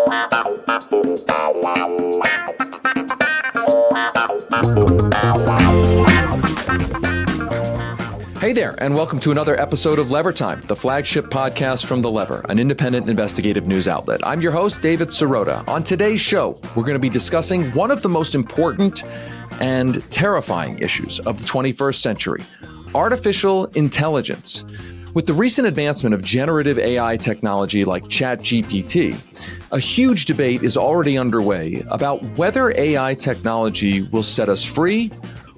Hey there, and welcome to another episode of Lever Time, the flagship podcast from The Lever, an independent investigative news outlet. I'm your host, David Sirota. On today's show, we're going to be discussing one of the most important and terrifying issues of the 21st century, artificial intelligence. With the recent advancement of generative AI technology like ChatGPT, a huge debate is already underway about whether AI technology will set us free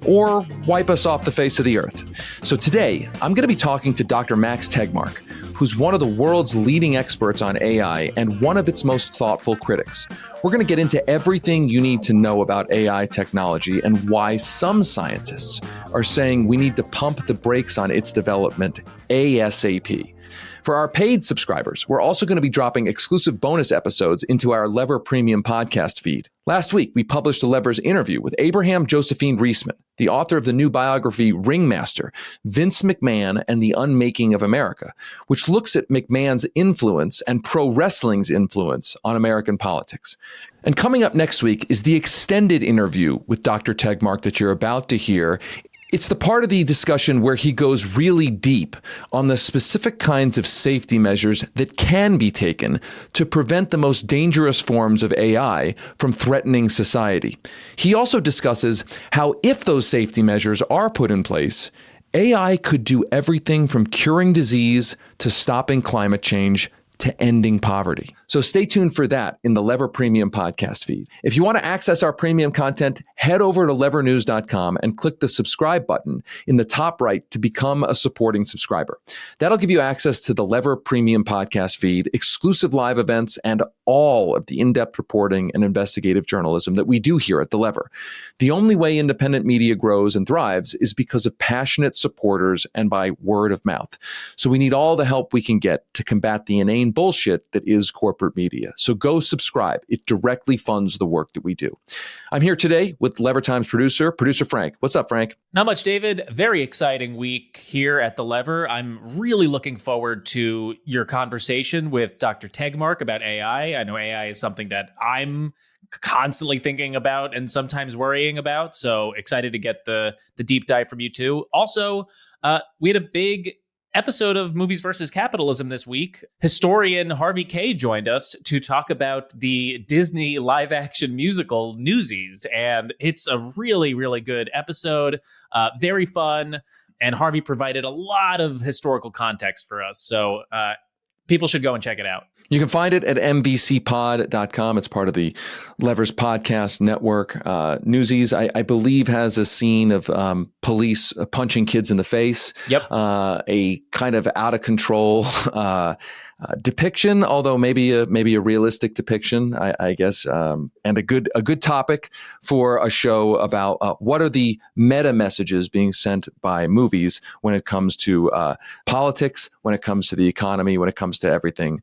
or wipe us off the face of the earth. So today, I'm going to be talking to Dr. Max Tegmark, who's one of the world's leading experts on AI and one of its most thoughtful critics. We're going to get into everything you need to know about AI technology and why some scientists are saying we need to pump the brakes on its development ASAP. For our paid subscribers, we're also going to be dropping exclusive bonus episodes into our Lever Premium podcast feed. Last week, we published a Lever's interview with Abraham Josephine Reisman, the author of the new biography Ringmaster, Vince McMahon and the Unmaking of America, which looks at McMahon's influence and pro wrestling's influence on American politics. And coming up next week is the extended interview with Dr. Tegmark that you're about to hear. It's the part of the discussion where he goes really deep on the specific kinds of safety measures that can be taken to prevent the most dangerous forms of AI from threatening society. He also discusses how if those safety measures are put in place, AI could do everything from curing disease to stopping climate change to ending poverty. So stay tuned for that in the Lever Premium podcast feed. If you want to access our premium content, head over to levernews.com and click the subscribe button in the top right to become a supporting subscriber. That'll give you access to the Lever Premium podcast feed, exclusive live events, and all of the in-depth reporting and investigative journalism that we do here at The Lever. The only way independent media grows and thrives is because of passionate supporters and by word of mouth. So we need all the help we can get to combat the inane bullshit that is corporate media. So go subscribe. It directly funds the work that we do. I'm here today with Lever Times producer Frank. What's up, Frank? Not much, David. Very exciting week here at The Lever. I'm really looking forward to your conversation with Dr. Tegmark about AI. I know AI is something that I'm constantly thinking about and sometimes worrying about. So excited to get the deep dive from you too. Also, we had a big episode of Movies versus Capitalism this week. Historian Harvey Kay joined us to talk about the Disney live action musical Newsies. And it's a really, really good episode. Very fun. And Harvey provided a lot of historical context for us. So people should go and check it out. You can find it at mbcpod.com. It's part of the Levers Podcast Network. Newsies, I believe, has a scene of police punching kids in the face. Yep. A kind of out of control depiction, although maybe a realistic depiction, I guess, and a good topic for a show about what are the meta messages being sent by movies when it comes to politics, when it comes to the economy, when it comes to everything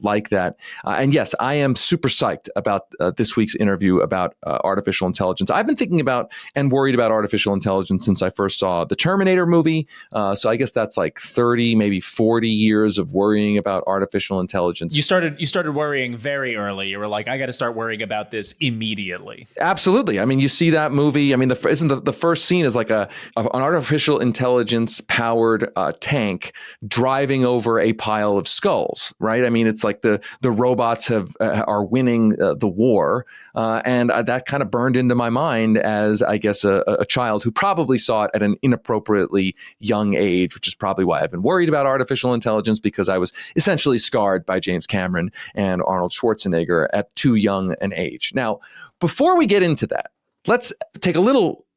like that. And yes, I am super psyched about this week's interview about artificial intelligence. I've been thinking about and worried about artificial intelligence since I first saw the Terminator movie. So I guess that's like 30, maybe 40 years of worrying about artificial intelligence. You started worrying very early. You were like, I got to start worrying about this immediately. Absolutely. I mean, you see that movie. I mean, the first scene is like an artificial intelligence powered tank driving over a pile of skulls, right? I mean, it's like the robots are winning the war, and that kind of burned into my mind as, I guess, a child who probably saw it at an inappropriately young age, which is probably why I've been worried about artificial intelligence, because I was essentially scarred by James Cameron and Arnold Schwarzenegger at too young an age. Now, before we get into that, let's take a little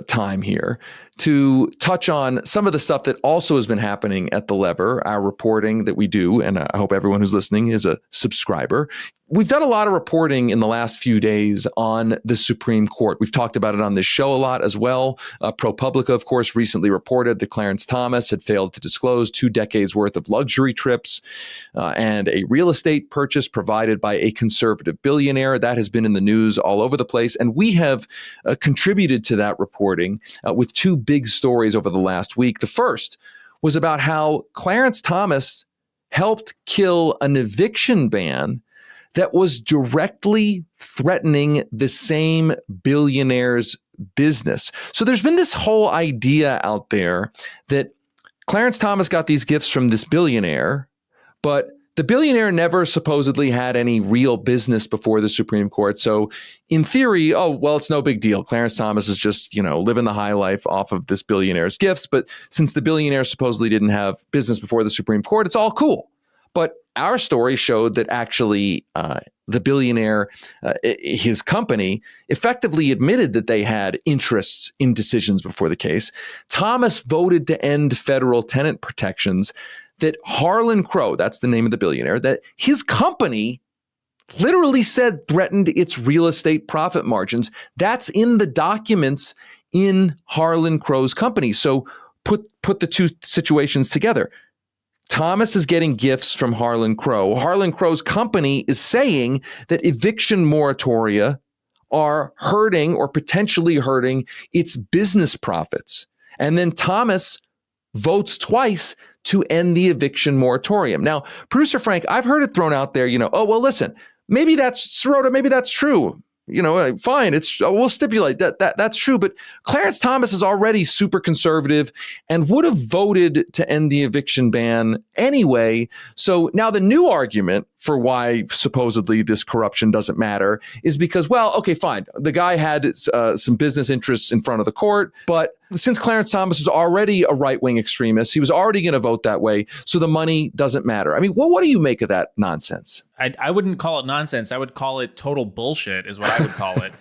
time here to touch on some of the stuff that also has been happening at The Lever, our reporting that we do, and I hope everyone who's listening is a subscriber. We've done a lot of reporting in the last few days on the Supreme Court. We've talked about it on this show a lot as well. ProPublica, of course, recently reported that Clarence Thomas had failed to disclose 2 decades worth of luxury trips and a real estate purchase provided by a conservative billionaire. That has been in the news all over the place. And we have contributed to that reporting with 2 big stories over the last week. The first was about how Clarence Thomas helped kill an eviction ban that was directly threatening the same billionaire's business. So there's been this whole idea out there that Clarence Thomas got these gifts from this billionaire, but the billionaire never supposedly had any real business before the Supreme Court. So in theory, it's no big deal. Clarence Thomas is just, living the high life off of this billionaire's gifts. But since the billionaire supposedly didn't have business before the Supreme Court, it's all cool. But our story showed that actually the billionaire, his company, effectively admitted that they had interests in decisions before the case. Thomas voted to end federal tenant protections that Harlan Crow, that's the name of the billionaire, that his company literally said threatened its real estate profit margins. That's in the documents in Harlan Crow's company. So put the two situations together. Thomas is getting gifts from Harlan Crow. Harlan Crow's company is saying that eviction moratoria are hurting or potentially hurting its business profits. And then Thomas votes twice to end the eviction moratorium. Now, producer Frank, I've heard it thrown out there, listen, maybe that's Sirota, maybe that's true. Fine, we'll stipulate that's true. But Clarence Thomas is already super conservative and would have voted to end the eviction ban anyway. So now the new argument for why supposedly this corruption doesn't matter is because, fine, the guy had some business interests in front of the court, but since Clarence Thomas was already a right-wing extremist, he was already going to vote that way, so the money doesn't matter. I mean, what do you make of that nonsense? I wouldn't call it nonsense. I would call it total bullshit is what I would call it.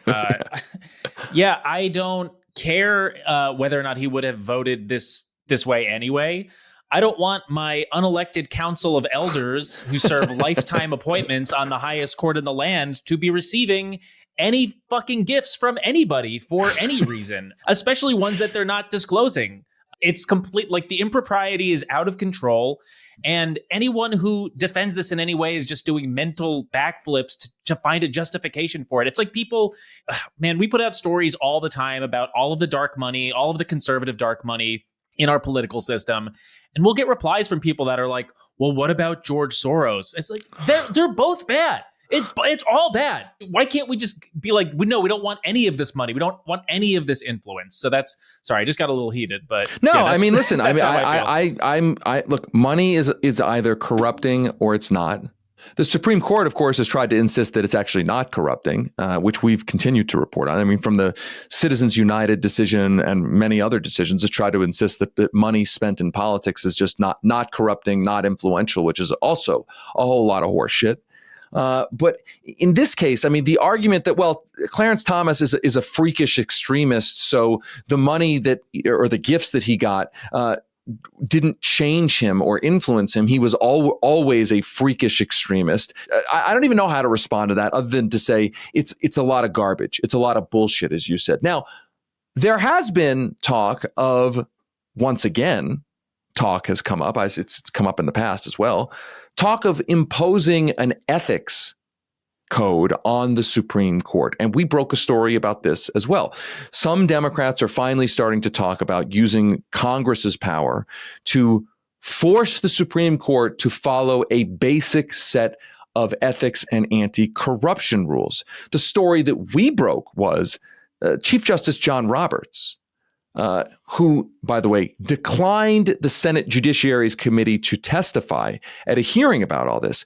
Yeah, I don't care whether or not he would have voted this way anyway. I don't want my unelected council of elders who serve lifetime appointments on the highest court in the land to be receiving any fucking gifts from anybody for any reason, especially ones that they're not disclosing. It's complete, the impropriety is out of control. And anyone who defends this in any way is just doing mental backflips to find a justification for it. It's like people, man, we put out stories all the time about all of the dark money, all of the conservative dark money in our political system. And we'll get replies from people that are like, well, what about George Soros? It's like, they're both bad. It's all bad. Why can't we just be like, we don't want any of this money. We don't want any of this influence. So sorry, I just got a little heated, but no, yeah, I mean, listen, look, money is either corrupting or it's not. The Supreme Court, of course, has tried to insist that it's actually not corrupting, which we've continued to report on. I mean, from the Citizens United decision and many other decisions, has tried to insist that money spent in politics is just not corrupting, not influential, which is also a whole lot of horse shit. But in this case, I mean, the argument that, Clarence Thomas is a freakish extremist, so the money or the gifts that he got didn't change him or influence him. He was always a freakish extremist. I don't even know how to respond to that other than to say it's a lot of garbage. It's a lot of bullshit, as you said. Now, there has been talk of, once again, talk has come up. It's come up in the past as well. Talk of imposing an ethics code on the Supreme Court. And we broke a story about this as well. Some Democrats are finally starting to talk about using Congress's power to force the Supreme Court to follow a basic set of ethics and anti-corruption rules. The story that we broke was Chief Justice John Roberts, who, by the way, declined the Senate Judiciary's committee to testify at a hearing about all this.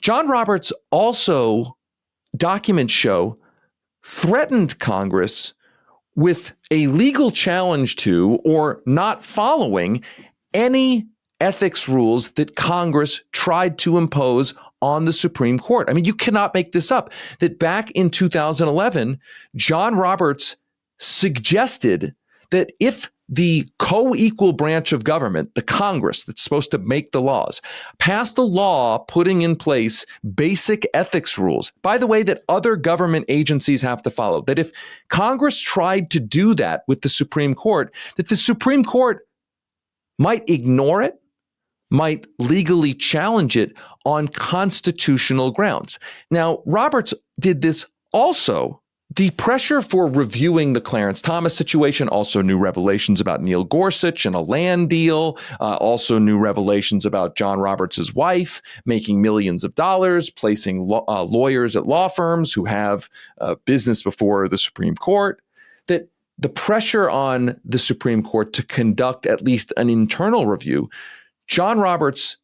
John Roberts also, documents show, threatened Congress with a legal challenge to or not following any ethics rules that Congress tried to impose on the Supreme Court. I mean, you cannot make this up, that back in 2011, John Roberts suggested that if the co-equal branch of government, the Congress that's supposed to make the laws, passed a law putting in place basic ethics rules, by the way, that other government agencies have to follow, that if Congress tried to do that with the Supreme Court, that the Supreme Court might ignore it, might legally challenge it on constitutional grounds. Now, Roberts did this also the pressure for reviewing the Clarence Thomas situation, also new revelations about Neil Gorsuch and a land deal, also new revelations about John Roberts' wife making millions of dollars, placing lawyers at law firms who have business before the Supreme Court, that the pressure on the Supreme Court to conduct at least an internal review, John Roberts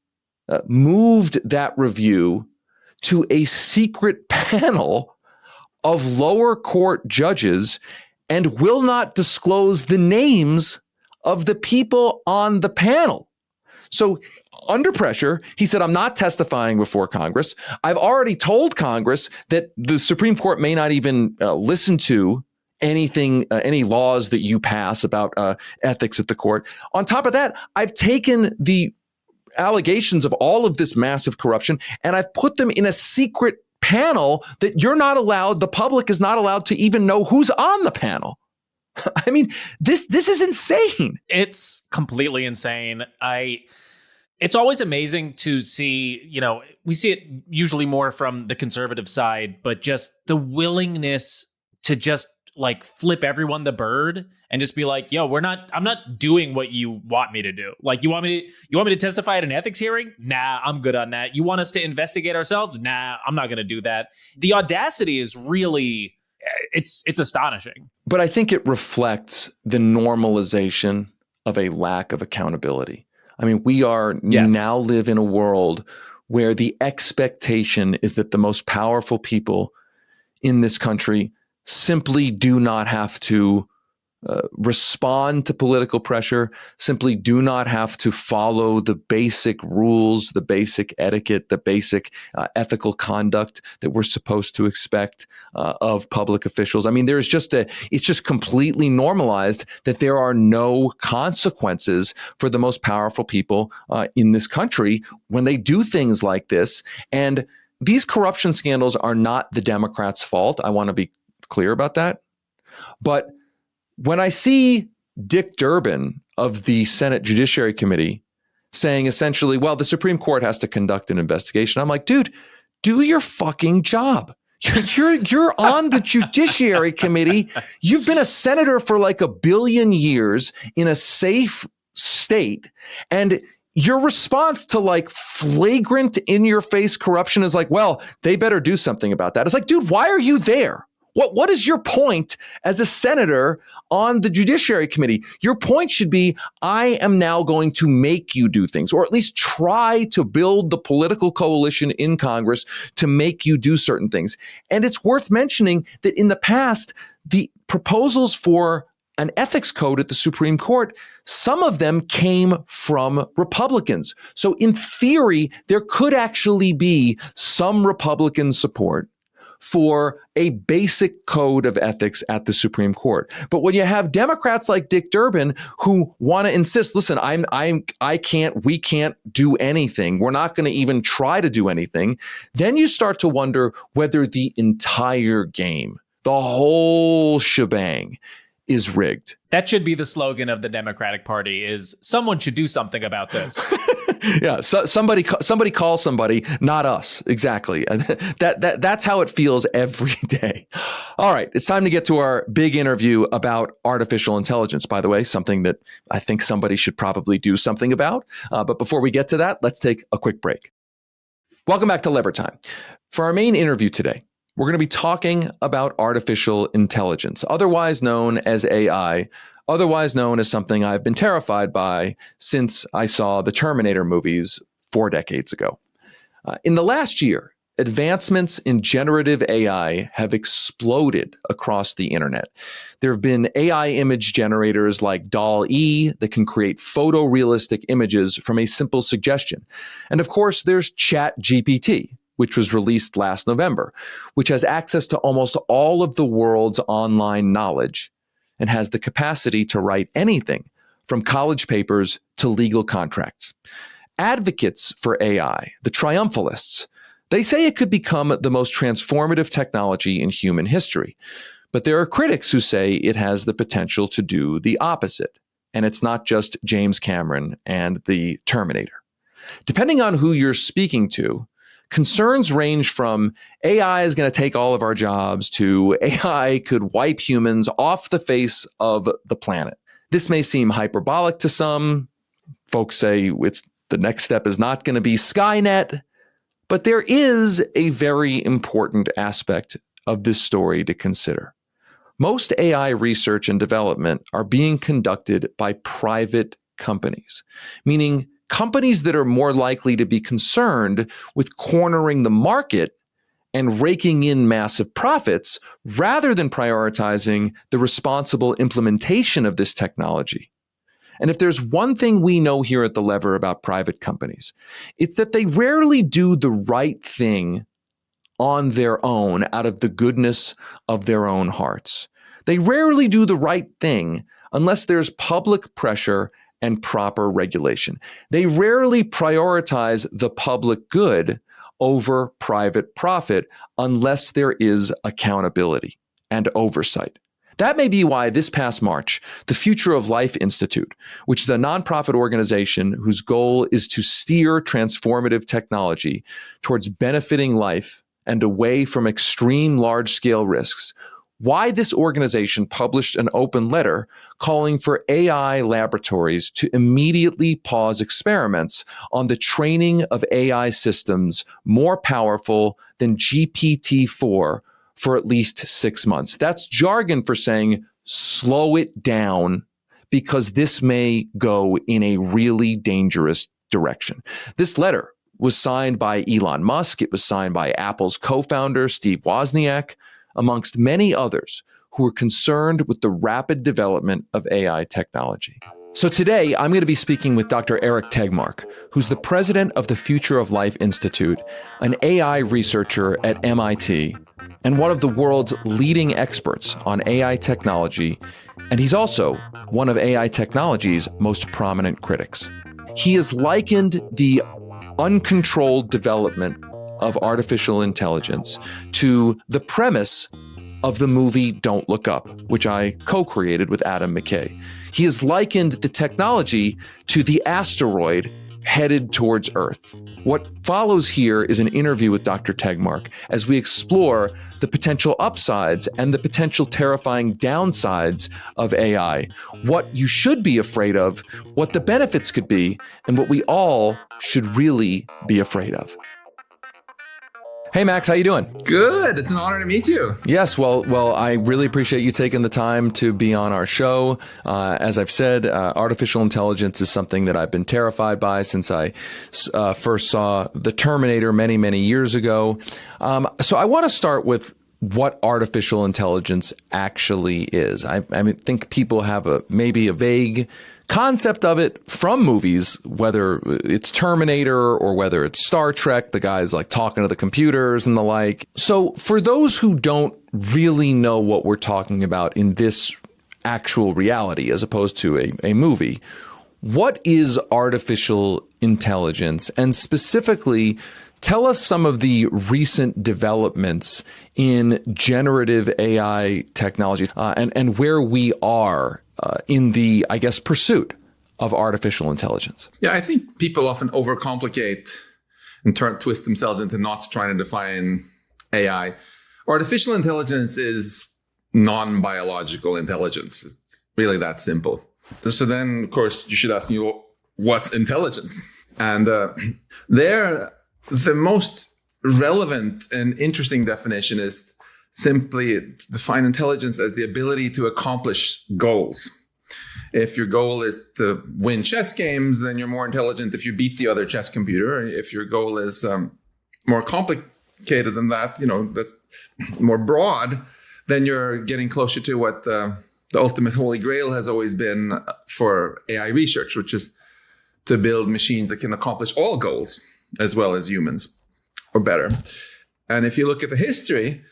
moved that review to a secret panel of lower court judges and will not disclose the names of the people on the panel. So under pressure, he said, I'm not testifying before Congress. I've already told Congress that the Supreme Court may not even listen to anything, any laws that you pass about ethics at the court. On top of that, I've taken the allegations of all of this massive corruption and I've put them in a secret panel that you're not allowed, the public is not allowed to even know who's on the panel. I mean, this is insane. It's completely insane. It's always amazing to see, we see it usually more from the conservative side, but just the willingness to just like flip everyone the bird and just be like, yo, I'm not doing what you want me to do. Like, you want me to testify at an ethics hearing? Nah, I'm good on that. You want us to investigate ourselves? Nah, I'm not going to do that. The audacity is really, it's astonishing. But I think it reflects the normalization of a lack of accountability. I mean, we now live in a world where the expectation is that the most powerful people in this country simply do not have to respond to political pressure, simply do not have to follow the basic rules, the basic etiquette, the basic ethical conduct that we're supposed to expect of public officials. I mean, it's just completely normalized that there are no consequences for the most powerful people in this country when they do things like this. And these corruption scandals are not the Democrats' fault. I want to be clear about that. But when I see Dick Durbin of the Senate Judiciary Committee saying essentially, well, the Supreme Court has to conduct an investigation, I'm like, dude, do your fucking job. You're on the Judiciary Committee. You've been a senator for like 1 billion years in a safe state. And your response to like flagrant in your face corruption is like, well, they better do something about that. It's like, dude, why are you there? What is your point as a senator on the Judiciary Committee? Your point should be, I am now going to make you do things, or at least try to build the political coalition in Congress to make you do certain things. And it's worth mentioning that in the past, the proposals for an ethics code at the Supreme Court, some of them came from Republicans. So in theory, there could actually be some Republican support for a basic code of ethics at the Supreme Court. But when you have Democrats like Dick Durbin who want to insist, listen, we can't do anything. We're not going to even try to do anything. Then you start to wonder whether the entire game, the whole shebang, is rigged. That should be the slogan of the Democratic Party: is someone should do something about this. Yeah, so somebody call somebody, not us. Exactly. That's how it feels every day. All right, it's time to get to our big interview about artificial intelligence. By the way, something that I think somebody should probably do something about. But before we get to that, let's take a quick break. Welcome back to Lever Time. For our main interview today, we're going to be talking about artificial intelligence, otherwise known as AI, otherwise known as something I've been terrified by since I saw the Terminator movies 4 decades ago. In the last year, advancements in generative AI have exploded across the internet. There have been AI image generators like DALL-E that can create photorealistic images from a simple suggestion. And of course, there's ChatGPT, which was released last November, which has access to almost all of the world's online knowledge and has the capacity to write anything from college papers to legal contracts. Advocates for AI, the triumphalists, they say it could become the most transformative technology in human history. But there are critics who say it has the potential to do the opposite. And it's not just James Cameron and the Terminator. Depending on who you're speaking to, concerns range from AI is going to take all of our jobs to AI could wipe humans off the face of the planet. This may seem hyperbolic to some. Folks say the next step is not going to be Skynet, but there is a very important aspect of this story to consider. Most AI research and development are being conducted by private companies, meaning companies that are more likely to be concerned with cornering the market and raking in massive profits rather than prioritizing the responsible implementation of this technology. And if there's one thing we know here at The Lever about private companies, it's that they rarely do the right thing on their own out of the goodness of their own hearts. They rarely do the right thing unless there's public pressure and proper regulation. They rarely prioritize the public good over private profit unless there is accountability and oversight. That may be why this past March, the Future of Life Institute, which is a nonprofit organization whose goal is to steer transformative technology towards benefiting life and away from extreme large-scale risks, why this organization published an open letter calling for AI laboratories to immediately pause experiments on the training of AI systems more powerful than GPT-4 for at least 6 months. That's jargon for saying slow it down because this may go in a really dangerous direction. This letter was signed by Elon Musk. It was signed by Apple's co-founder, Steve Wozniak, amongst many others who are concerned with the rapid development of AI technology. So today, I'm going to be speaking with Dr. Eric Tegmark, who's the president of the Future of Life Institute, an AI researcher at MIT, and one of the world's leading experts on AI technology, and he's also one of AI technology's most prominent critics. He has likened the uncontrolled development of artificial intelligence to the premise of the movie Don't Look Up, which I co-created with Adam McKay. He has likened the technology to the asteroid headed towards Earth. What follows here is an interview with Dr. Tegmark as we explore the potential upsides and the potential terrifying downsides of AI, what you should be afraid of, what the benefits could be, and what we all should really be afraid of. Hey, Max, how you doing? Good. It's an honor to meet you. Yes, well, I really appreciate you taking the time to be on our show. As I've said, artificial intelligence is something that I've been terrified by since I first saw the Terminator many, many years ago. So I want to start with what artificial intelligence actually is. I think people have maybe a vague concept of it from movies, whether it's Terminator or whether it's Star Trek, the guys like talking to the computers and the like. So for those who don't really know what we're talking about in this actual reality, as opposed to a movie, what is artificial intelligence? And specifically, tell us some of the recent developments in generative AI technology and where we are in the, I guess, pursuit of artificial intelligence. Yeah, I think people often overcomplicate and twist themselves into knots trying to define AI. Artificial intelligence is non-biological intelligence. It's really that simple. So then, of course, you should ask me, well, what's intelligence? And the most relevant and interesting definition is simply define intelligence as the ability to accomplish goals. If your goal is to win chess games, then you're more intelligent if you beat the other chess computer. If your goal is more complicated than that, that's more broad, then you're getting closer to what the ultimate holy grail has always been for AI research, which is to build machines that can accomplish all goals as well as humans, or better. And if you look at the history,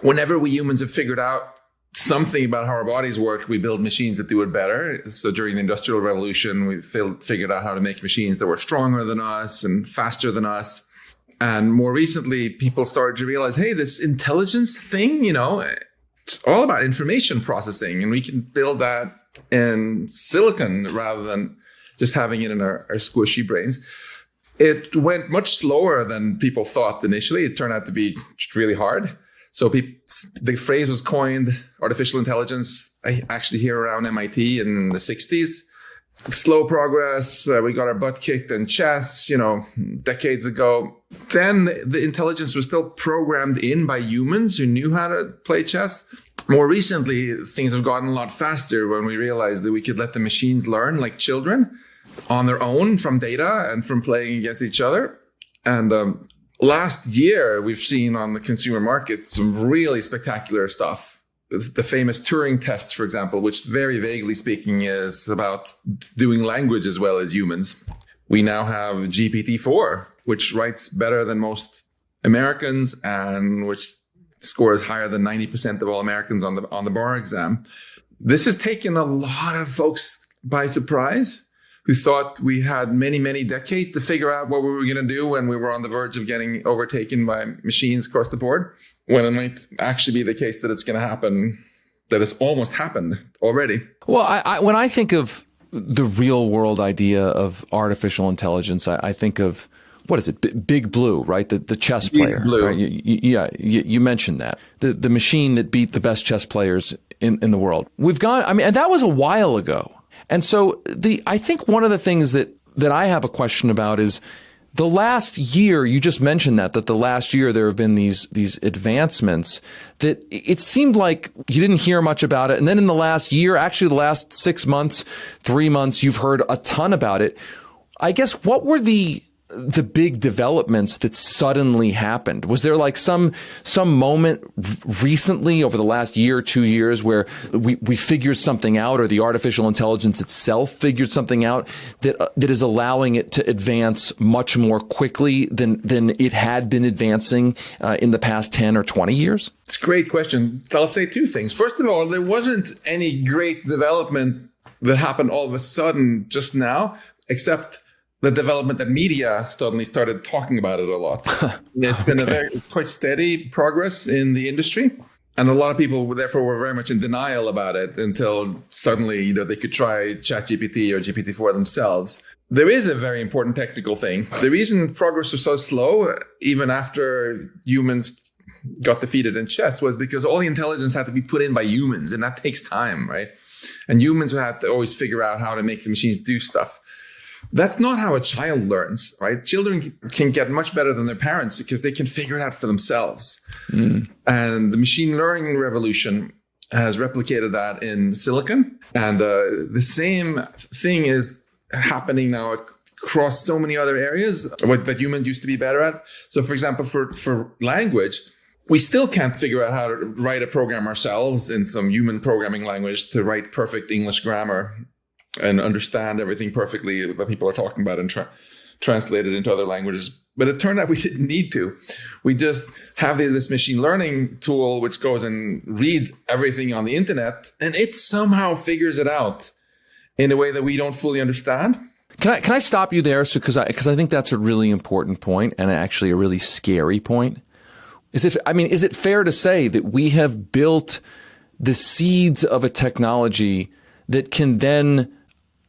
whenever we humans have figured out something about how our bodies work, we build machines that do it better. So during the Industrial Revolution, we figured out how to make machines that were stronger than us and faster than us. And more recently, people started to realize, hey, this intelligence thing, it's all about information processing, and we can build that in silicon rather than just having it in our squishy brains. It went much slower than people thought initially. It turned out to be really hard. So the phrase was coined, artificial intelligence, actually here around MIT in the 60s. Slow progress. We got our butt kicked in chess, decades ago. Then the intelligence was still programmed in by humans who knew how to play chess. More recently, things have gotten a lot faster when we realized that we could let the machines learn like children on their own from data and from playing against each other. And last year, we've seen on the consumer market some really spectacular stuff. The famous Turing test, for example, which very vaguely speaking is about doing language as well as humans. We now have GPT-4, which writes better than most Americans and which scores higher than 90% of all Americans on the bar exam. This has taken a lot of folks by surprise who thought we had many, many decades to figure out what we were going to do when we were on the verge of getting overtaken by machines across the board, when it might actually be the case that it's going to happen, that it's almost happened already. Well, when I think of the real world idea of artificial intelligence, I think of, what is it? Big Blue, right? The chess player. Big Blue. Right? You mentioned that. The machine that beat the best chess players in the world. And that was a while ago. And so I think one of the things that I have a question about is the last year. You just mentioned that the last year there have been these advancements that it seemed like you didn't hear much about it. And then in the last year, actually the last 6 months, 3 months, you've heard a ton about it. I guess what were the big developments that suddenly happened? Was there like some moment recently over the last year or 2 years where we figured something out, or the artificial intelligence itself figured something out that is allowing it to advance much more quickly than it had been advancing in the past 10 or 20 years? It's a great question. I'll say two things. First of all, there wasn't any great development that happened all of a sudden just now, except the development that media suddenly started talking about it a lot. It's been quite steady progress in the industry. And a lot of people, therefore, were very much in denial about it until suddenly, they could try ChatGPT or GPT-4 themselves. There is a very important technical thing. The reason progress was so slow, even after humans got defeated in chess, was because all the intelligence had to be put in by humans, and that takes time, right? And humans had to always figure out how to make the machines do stuff. That's not how a child learns, right? Children can get much better than their parents because they can figure it out for themselves. And the machine learning revolution has replicated that in silicon. And the same thing is happening now across so many other areas that humans used to be better at. So, for example, for language, we still can't figure out how to write a program ourselves in some human programming language to write perfect English grammar and understand everything perfectly that people are talking about and translate it into other languages. But it turned out we didn't need to. We just have this machine learning tool which goes and reads everything on the internet, and it somehow figures it out in a way that we don't fully understand. Can I stop you there? So because I think that's a really important point, and actually a really scary point. Is it fair to say that we have built the seeds of a technology that can then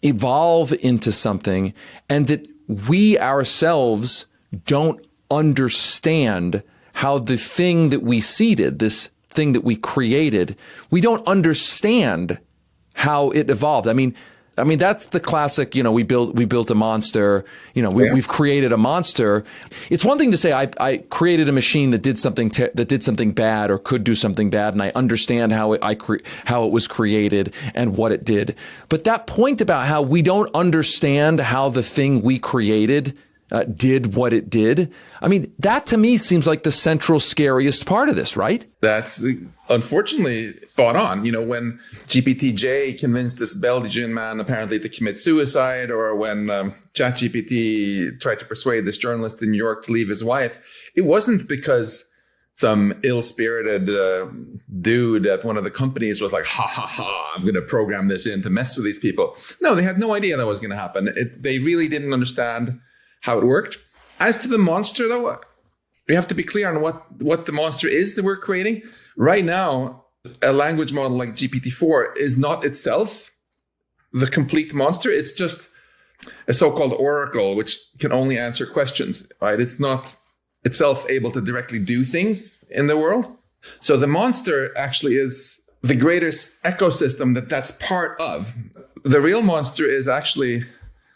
evolve into something, and that we ourselves don't understand how the thing that we seeded, this thing that we created, we don't understand how it evolved? I mean, that's the classic, we built a monster, we've created a monster. It's one thing to say, I created a machine that did something bad or could do something bad, and I understand how it was created and what it did. But that point about how we don't understand how the thing we created did what it did, that to me seems like the central scariest part of this, right? That's unfortunately spot on. When GPT-J convinced this Belgian man apparently to commit suicide, or when ChatGPT tried to persuade this journalist in New York to leave his wife, it wasn't because some ill-spirited dude at one of the companies was like, I'm going to program this in to mess with these people. No, they had no idea that was going to happen. They really didn't understand how it worked. As to the monster, though, we have to be clear on what the monster is that we're creating. Right now, a language model like GPT-4 is not itself the complete monster. It's just a so-called oracle, which can only answer questions, right? It's not itself able to directly do things in the world. So the monster actually is the greatest ecosystem that's part of. The real monster is actually,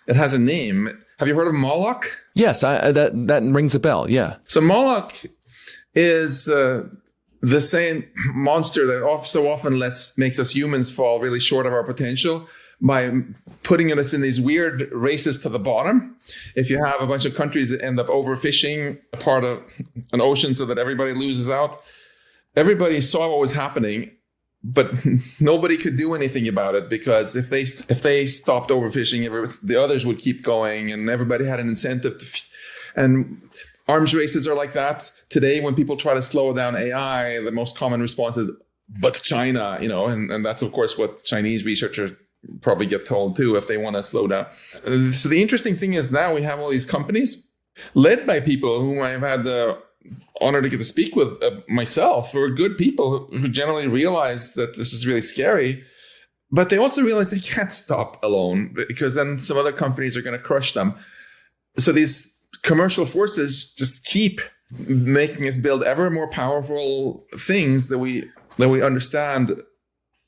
it has a name. Have you heard of Moloch? Yes, that rings a bell. Yeah. So Moloch is the same monster that so often makes us humans fall really short of our potential by putting us in these weird races to the bottom. If you have a bunch of countries that end up overfishing a part of an ocean so that everybody loses out, everybody saw what was happening, but nobody could do anything about it, because if they stopped overfishing, the others would keep going, and everybody had an incentive to. And arms races are like that today. When people try to slow down AI, the most common response is, "But China," and that's of course what Chinese researchers probably get told too if they want to slow down. So the interesting thing is now we have all these companies led by people whom I've had the honor to get to speak with myself, who are good people who generally realize that this is really scary, but they also realize they can't stop alone, because then some other companies are going to crush them. So these commercial forces just keep making us build ever more powerful things that we understand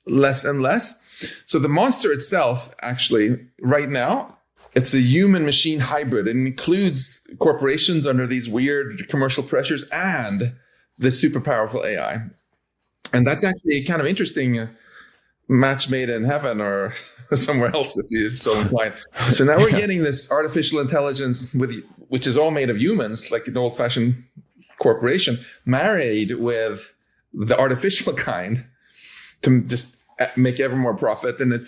less and less. So the monster itself, actually, right now, it's a human-machine hybrid. It includes corporations under these weird commercial pressures and the super powerful AI. And that's actually a kind of interesting match made in heaven or somewhere else, if you're so inclined. So now we're getting this artificial intelligence, which is all made of humans, like an old-fashioned corporation, married with the artificial kind to just make ever more profit. And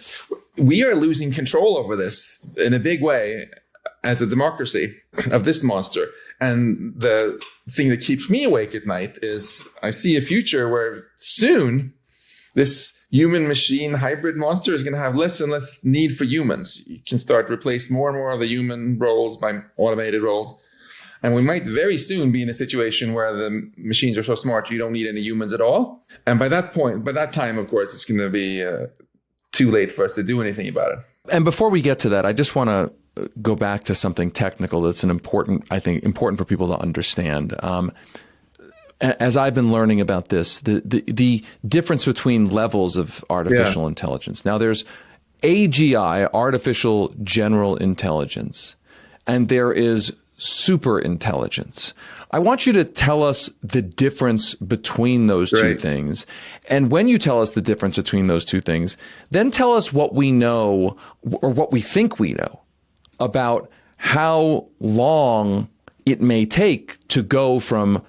we are losing control over this in a big way as a democracy of this monster. And the thing that keeps me awake at night is I see a future where soon this human machine hybrid monster is going to have less and less need for humans. You can start to replace more and more of the human roles by automated roles. And we might very soon be in a situation where the machines are so smart you don't need any humans at all. And by that time, of course, it's going to be too late for us to do anything about it. And before we get to that, I just want to go back to something technical that's important for people to understand. As I've been learning about this, the difference between levels of artificial intelligence. Now, there's AGI, artificial general intelligence, and there is super intelligence. I want you to tell us the difference between those two things. And when you tell us the difference between those two things, then tell us what we know or what we think we know about how long it may take to go from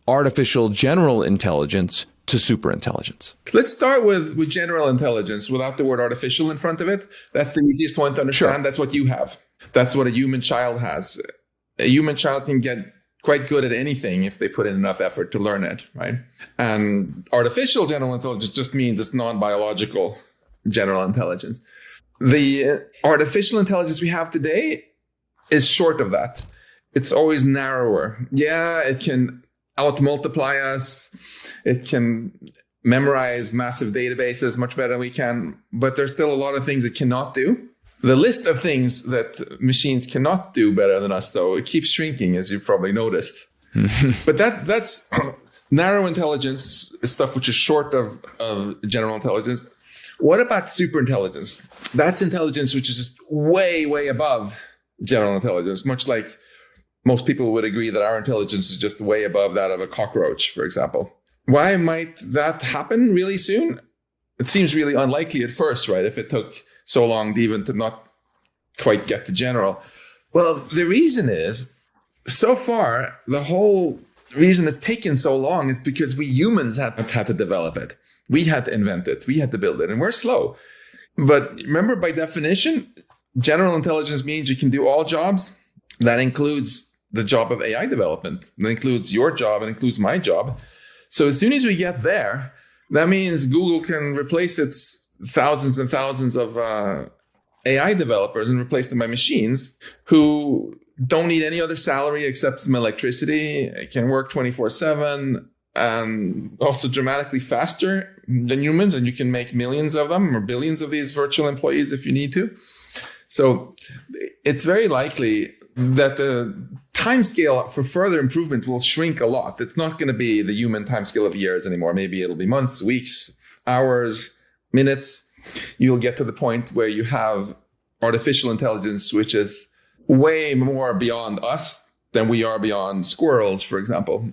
artificial general intelligence to super intelligence. Let's start with general intelligence without the word artificial in front of it. That's the easiest one to understand. Sure. That's what you have. That's what a human child has. A human child can get quite good at anything if they put in enough effort to learn it, right? And artificial general intelligence just means it's non-biological general intelligence. The artificial intelligence we have today is short of that. It's always narrower. Yeah, it can out-multiply us. It can memorize massive databases much better than we can, but there's still a lot of things it cannot do. The list of things that machines cannot do better than us, though, it keeps shrinking, as you've probably noticed. But that's narrow intelligence, stuff which is short of general intelligence. What about super intelligence? That's intelligence which is just way, way above general intelligence, much like most people would agree that our intelligence is just way above that of a cockroach, for example. Why might that happen really soon? It seems really unlikely at first, right? If it took so long even to not quite get to general. Well, the reason is, so far, the whole reason it's taken so long is because we humans had to develop it. We had to invent it. We had to build it, and we're slow. But remember, by definition, general intelligence means you can do all jobs. That includes the job of AI development. That includes your job and includes my job. So as soon as we get there, that means Google can replace its thousands and thousands of AI developers and replace them by machines who don't need any other salary except some electricity. It can work 24/7 and also dramatically faster than humans. And you can make millions of them or billions of these virtual employees if you need to. So it's very likely that the time scale for further improvement will shrink a lot. It's not going to be the human time scale of years anymore. Maybe it'll be months, weeks, hours, minutes. You'll get to the point where you have artificial intelligence, which is way more beyond us than we are beyond squirrels, for example.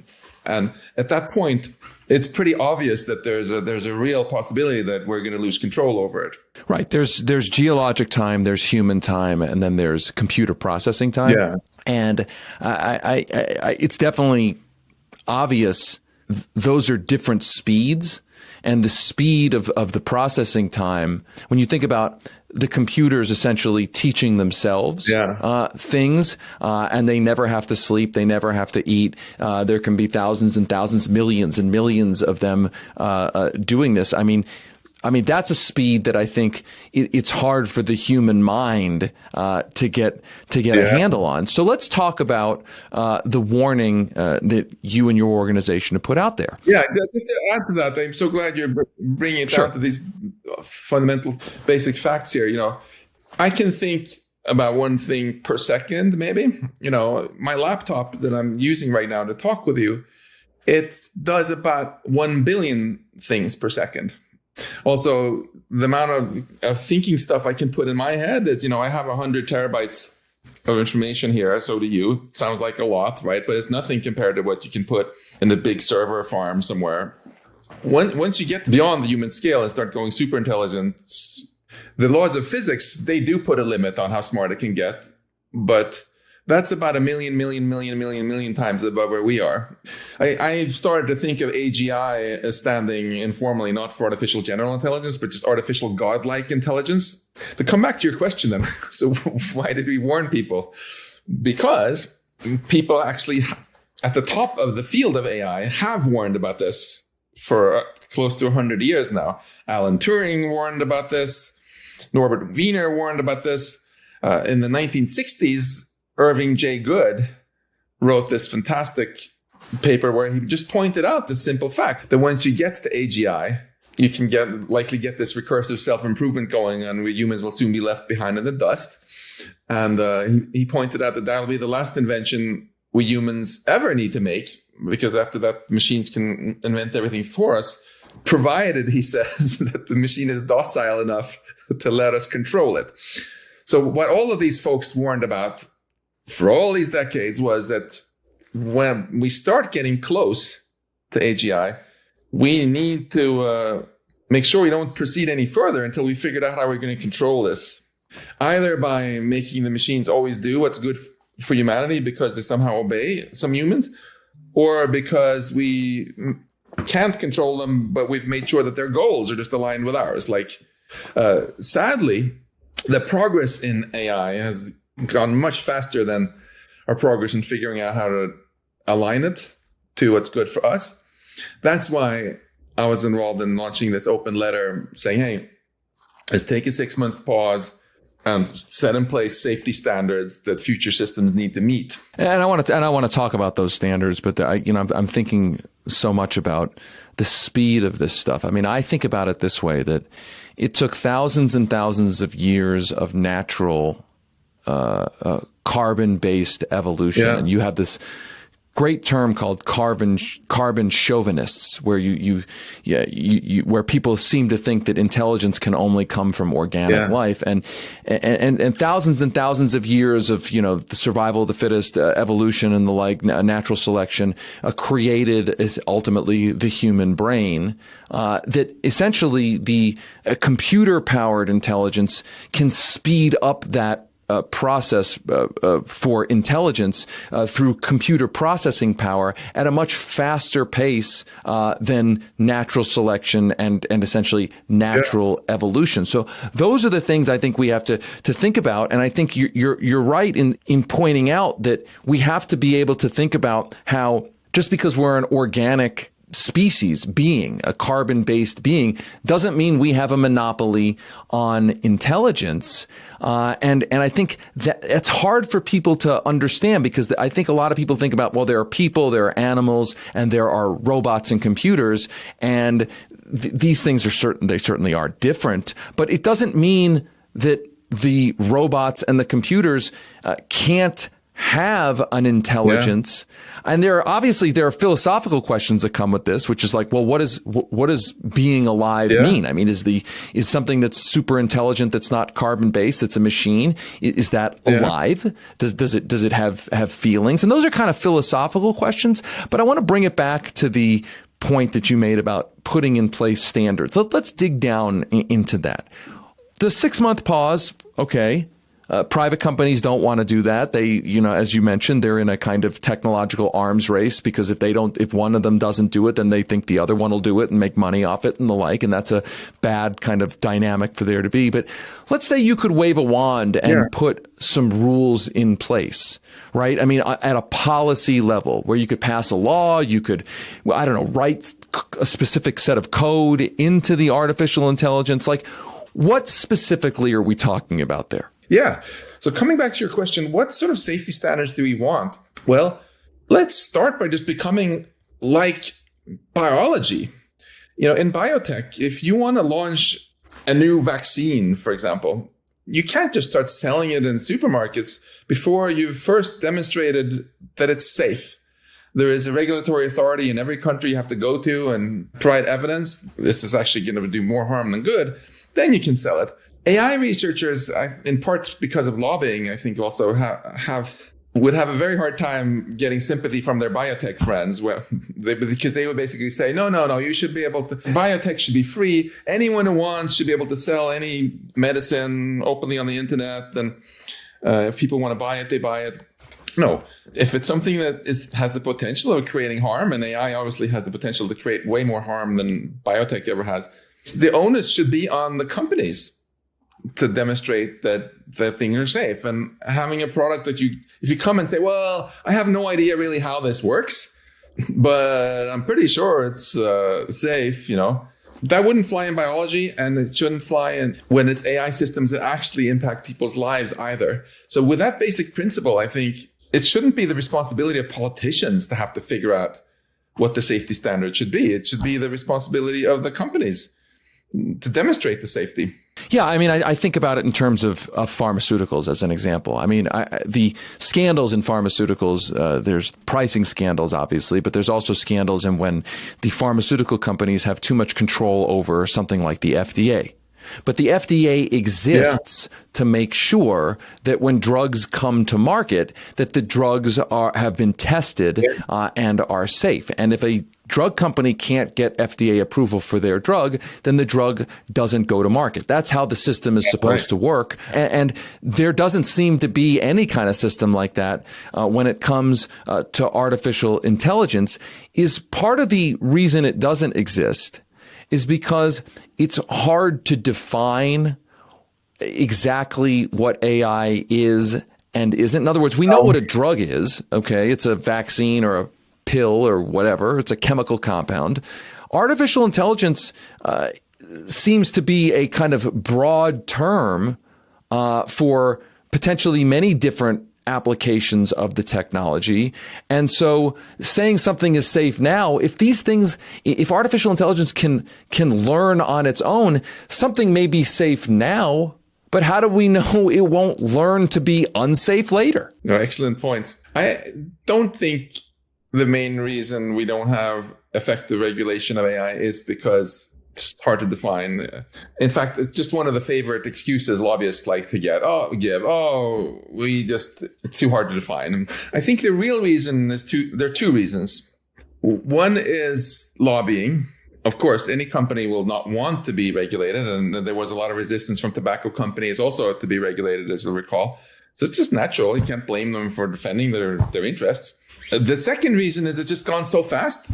And at that point, it's pretty obvious that there's a real possibility that we're going to lose control over it. Right. There's geologic time, there's human time, and then there's computer processing time. Yeah. And it's definitely obvious those are different speeds. And the speed of the processing time, when you think about the computers essentially teaching themselves things, and they never have to sleep, they never have to eat. There can be thousands and thousands, millions and millions of them doing this. I mean, that's a speed that I think it's hard for the human mind to get a handle on. So let's talk about the warning that you and your organization have put out there. Yeah, just to add to that, I'm so glad you're bringing it down to these fundamental basic facts here. You know, I can think about one thing per second, maybe. You know, my laptop that I'm using right now to talk with you, it does about 1 billion things per second. Also, the amount of thinking stuff I can put in my head is, you know, I have 100 terabytes of information here. So do you. Sounds like a lot, right? But it's nothing compared to what you can put in a big server farm somewhere. Once you get beyond the human scale and start going super intelligence, the laws of physics, they do put a limit on how smart it can get. But that's about a million times above where we are. I've started to think of AGI as standing informally not for artificial general intelligence, but just artificial godlike intelligence. To come back to your question then, so why did we warn people? Because people actually at the top of the field of AI have warned about this for close to 100 years now. Alan Turing warned about this. Norbert Wiener warned about this. In the 1960s, Irving J. Good wrote this fantastic paper where he just pointed out the simple fact that once you get to AGI, you can likely get this recursive self-improvement going, and we humans will soon be left behind in the dust. And he pointed out that that'll be the last invention we humans ever need to make, because after that, machines can invent everything for us, provided, he says, that the machine is docile enough to let us control it. So what all of these folks warned about for all these decades was that when we start getting close to AGI, we need to make sure we don't proceed any further until we figured out how we're going to control this, either by making the machines always do what's good for humanity because they somehow obey some humans, or because we can't control them, but we've made sure that their goals are just aligned with ours. Like, sadly, the progress in AI has gone much faster than our progress in figuring out how to align it to what's good for us. That's why I was involved in launching this open letter saying, hey, let's take a 6-month pause and set in place safety standards that future systems need to meet. And I want to talk about those standards, but I'm thinking so much about the speed of this stuff. I mean, I think about it this way, that it took thousands and thousands of years of natural carbon-based evolution, and you have this great term called carbon chauvinists, where where people seem to think that intelligence can only come from organic life, and thousands and thousands of years of the survival of the fittest, evolution and the like, natural selection created ultimately the human brain. That essentially the computer-powered intelligence can speed up that process for intelligence through computer processing power at a much faster pace than natural selection and essentially natural evolution. So those are the things I think we have to think about. And I think you're right in pointing out that we have to be able to think about how, just because we're an organic species being, a carbon-based being, doesn't mean we have a monopoly on intelligence. And I think that it's hard for people to understand, because I think a lot of people think about, well, there are people, there are animals, and there are robots and computers, and these things are they certainly are different, but it doesn't mean that the robots and the computers can't have an intelligence. Yeah. And there are philosophical questions that come with this, which is like, well, what does being alive mean? I mean, is something that's super intelligent, that's not carbon based, it's a machine, is that alive? Does it have feelings? And those are kind of philosophical questions, but I want to bring it back to the point that you made about putting in place standards. Let's dig down into that. The 6-month pause, okay. Private companies don't want to do that. They, as you mentioned, they're in a kind of technological arms race, because if one of them doesn't do it, then they think the other one will do it and make money off it and the like. And that's a bad kind of dynamic for there to be. But let's say you could wave a wand and put some rules in place, right? I mean, at a policy level where you could pass a law, you could, write a specific set of code into the artificial intelligence. Like, what specifically are we talking about there? Yeah. So coming back to your question, what sort of safety standards do we want? Well, let's start by just becoming like biology. In biotech, if you want to launch a new vaccine, for example, you can't just start selling it in supermarkets before you've first demonstrated that it's safe. There is a regulatory authority in every country you have to go to and provide evidence. This is actually going to do more harm than good. Then you can sell it. AI researchers, in part because of lobbying, I think also would have a very hard time getting sympathy from their biotech friends, because they would basically say, no, you should be able to, biotech should be free. Anyone who wants should be able to sell any medicine openly on the internet. And if people want to buy it, they buy it. No, if it's something that has the potential of creating harm, and AI obviously has the potential to create way more harm than biotech ever has, the onus should be on the companies to demonstrate that things are safe. And having a product that if you come and say, well, I have no idea really how this works, but I'm pretty sure it's safe, that wouldn't fly in biology, and it shouldn't fly in when it's AI systems that actually impact people's lives either. So with that basic principle, I think it shouldn't be the responsibility of politicians to have to figure out what the safety standard should be. It should be the responsibility of the companies to demonstrate the safety. Yeah, I mean, I think about it in terms of pharmaceuticals as an example. I mean, the scandals in pharmaceuticals, there's pricing scandals, obviously, but there's also scandals in when the pharmaceutical companies have too much control over something like the FDA. But the FDA exists to make sure that when drugs come to market, that the drugs have been tested and are safe. And if a drug company can't get FDA approval for their drug, then the drug doesn't go to market. That's how the system is supposed to work. And there doesn't seem to be any kind of system like that when it comes to artificial intelligence. Is part of the reason it doesn't exist is because it's hard to define exactly what AI is and isn't. In other words, we know what a drug is. Okay, it's a vaccine or a pill or whatever. It's a chemical compound. Artificial intelligence seems to be a kind of broad term for potentially many different applications of the technology. And so saying something is safe now, if artificial intelligence can learn on its own, something may be safe now, but how do we know it won't learn to be unsafe later? No, excellent points. I don't think the main reason we don't have effective regulation of AI is because it's hard to define. In fact, it's just one of the favorite excuses lobbyists like to give. It's too hard to define. And I think the real reason there are two reasons. One is lobbying. Of course, any company will not want to be regulated. And there was a lot of resistance from tobacco companies also to be regulated, as you'll recall. So it's just natural. You can't blame them for defending their interests. The second reason is it's just gone so fast.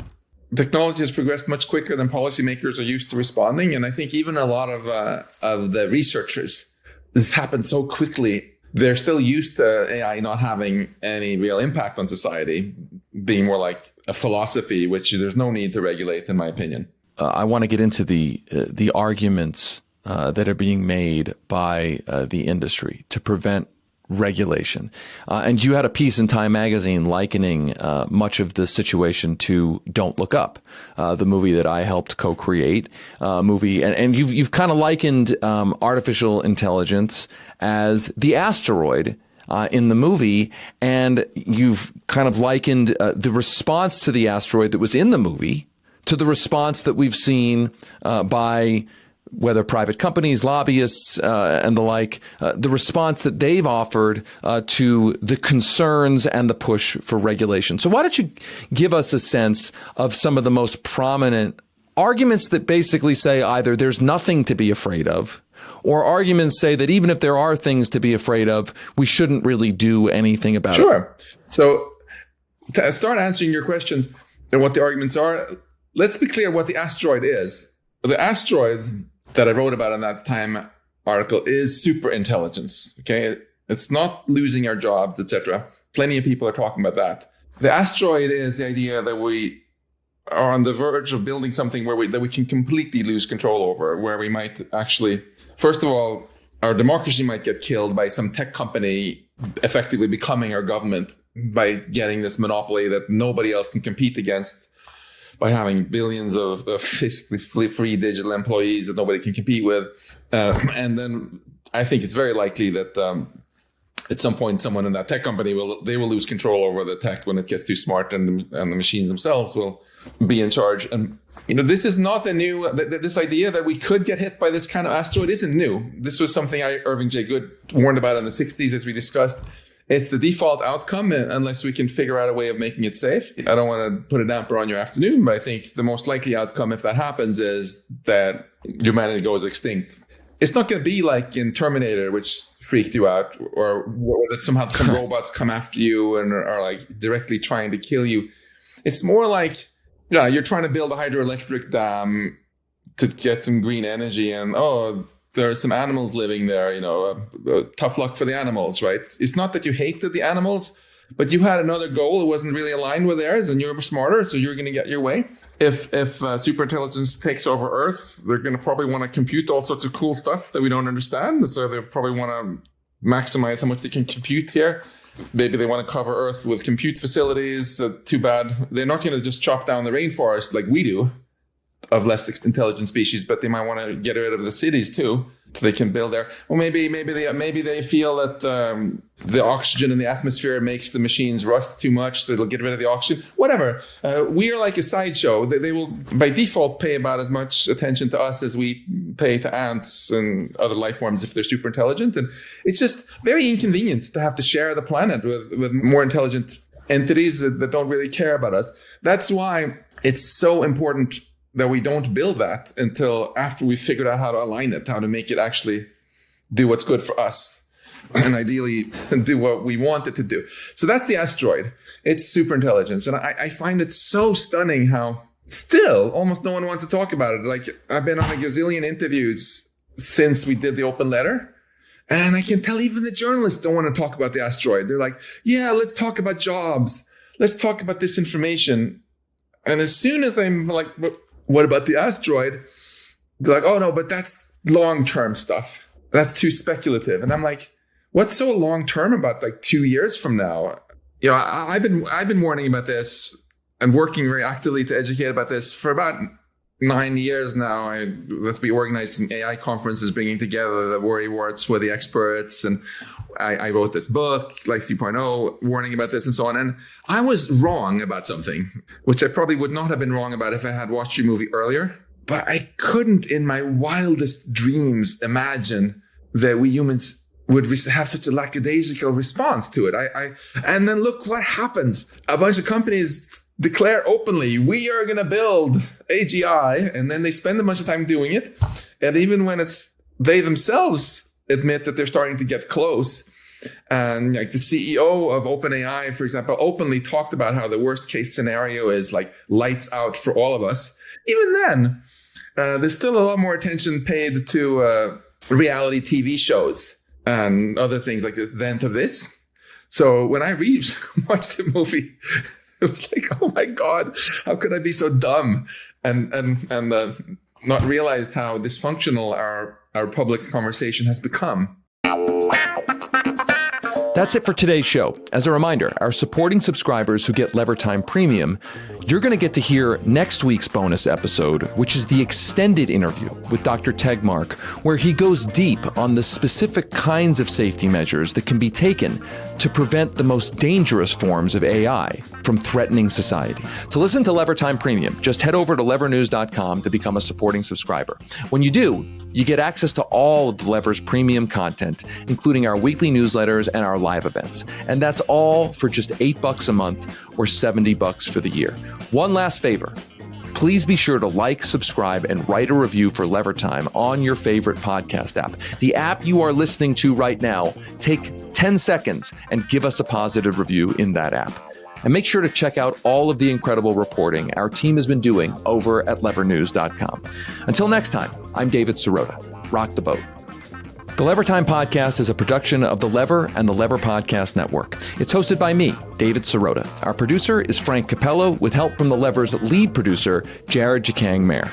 Technology has progressed much quicker than policymakers are used to responding. And I think even a lot of the researchers, this happened so quickly, they're still used to AI not having any real impact on society, being more like a philosophy, which there's no need to regulate, in my opinion. I want to get into the arguments that are being made by the industry to prevent regulation. And you had a piece in Time magazine likening much of the situation to Don't Look Up, the movie that I helped co-create. And you've kind of likened artificial intelligence as the asteroid in the movie, and you've kind of likened the response to the asteroid that was in the movie to the response that we've seen by whether private companies, lobbyists, and the like, the response that they've offered to the concerns and the push for regulation. So why don't you give us a sense of some of the most prominent arguments that basically say either there's nothing to be afraid of, or arguments say that even if there are things to be afraid of, we shouldn't really do anything about it. Sure. So to start answering your questions and what the arguments are, let's be clear what the asteroid is. The asteroid that I wrote about in that Time article is super intelligence. Okay, it's not losing our jobs, etc. Plenty of people are talking about that. The asteroid is the idea that we are on the verge of building something that we can completely lose control over, where we might actually, first of all, our democracy might get killed by some tech company effectively becoming our government by getting this monopoly that nobody else can compete against, by having billions of basically free digital employees that nobody can compete with. And then I think it's very likely that at some point, someone in that tech company will lose control over the tech when it gets too smart, and the machines themselves will be in charge. And this is not a new, this idea that we could get hit by this kind of asteroid isn't new. This was something Irving J. Good warned about in the 60s, as we discussed. It's the default outcome unless we can figure out a way of making it safe. I don't want to put a damper on your afternoon, but I think the most likely outcome, if that happens, is that humanity goes extinct. It's not going to be like in Terminator, which freaked you out, or that somehow some robots come after you and are like directly trying to kill you. It's more like, you're trying to build a hydroelectric dam to get some green energy, and there are some animals living there, tough luck for the animals, right? It's not that you hated the animals, but you had another goal that wasn't really aligned with theirs, and you're smarter, so you're going to get your way. If superintelligence takes over Earth, they're going to probably want to compute all sorts of cool stuff that we don't understand. So they probably want to maximize how much they can compute here. Maybe they want to cover Earth with compute facilities. Too bad. They're not going to just chop down the rainforest like we do of less intelligent species, but they might want to get rid of the cities too, so they can build there. Or maybe they feel that the oxygen in the atmosphere makes the machines rust too much, so they'll get rid of the oxygen. Whatever. We are like a sideshow. They will, by default, pay about as much attention to us as we pay to ants and other life forms if they're super intelligent. And it's just very inconvenient to have to share the planet with more intelligent entities that don't really care about us. That's why it's so important that we don't build that until after we figured out how to align it, how to make it actually do what's good for us, and ideally do what we want it to do. So that's the asteroid. It's super intelligence. And I find it so stunning how still almost no one wants to talk about it. Like, I've been on a gazillion interviews since we did the open letter, and I can tell even the journalists don't want to talk about the asteroid. They're like, yeah, let's talk about jobs. Let's talk about disinformation. And as soon as I'm like, what about the asteroid? They're like, oh no, but that's long-term stuff. That's too speculative. And I'm like, what's so long-term about like 2 years from now? I've been warning about this and working very actively to educate about this for about 9 years now. We organized some AI conferences, bringing together the worrywarts with the experts. And I wrote this book, Life 3.0, warning about this and so on. And I was wrong about something, which I probably would not have been wrong about if I had watched your movie earlier. But I couldn't in my wildest dreams imagine that we humans would have such a lackadaisical response to it. And then look what happens. A bunch of companies declare openly, we are going to build AGI, and then they spend a bunch of time doing it. And even when they themselves admit that they're starting to get close. And like the CEO of OpenAI, for example, openly talked about how the worst case scenario is like lights out for all of us. Even then, there's still a lot more attention paid to reality TV shows and other things like this than to this. So when I watched the movie, it was like, oh my God, how could I be so dumb and not realized how dysfunctional our public conversation has become. That's it for today's show. As a reminder, our supporting subscribers who get Levertime Premium, you're going to get to hear next week's bonus episode, which is the extended interview with Dr. Tegmark, where he goes deep on the specific kinds of safety measures that can be taken to prevent the most dangerous forms of AI from threatening society. To listen to Levertime Premium, just head over to levernews.com to become a supporting subscriber. When you do, you get access to all of the Lever's premium content, including our weekly newsletters and our live events. And that's all for just $8 a month or $70 for the year. One last favor. Please be sure to like, subscribe, and write a review for Levertime on your favorite podcast app. The app you are listening to right now, take 10 seconds and give us a positive review in that app. And make sure to check out all of the incredible reporting our team has been doing over at levernews.com. Until next time, I'm David Sirota. Rock the boat. The Levertime Podcast is a production of The Lever and the Lever Podcast Network. It's hosted by me, David Sirota. Our producer is Frank Capello, with help from The Lever's lead producer, Jared Jakang Mayer.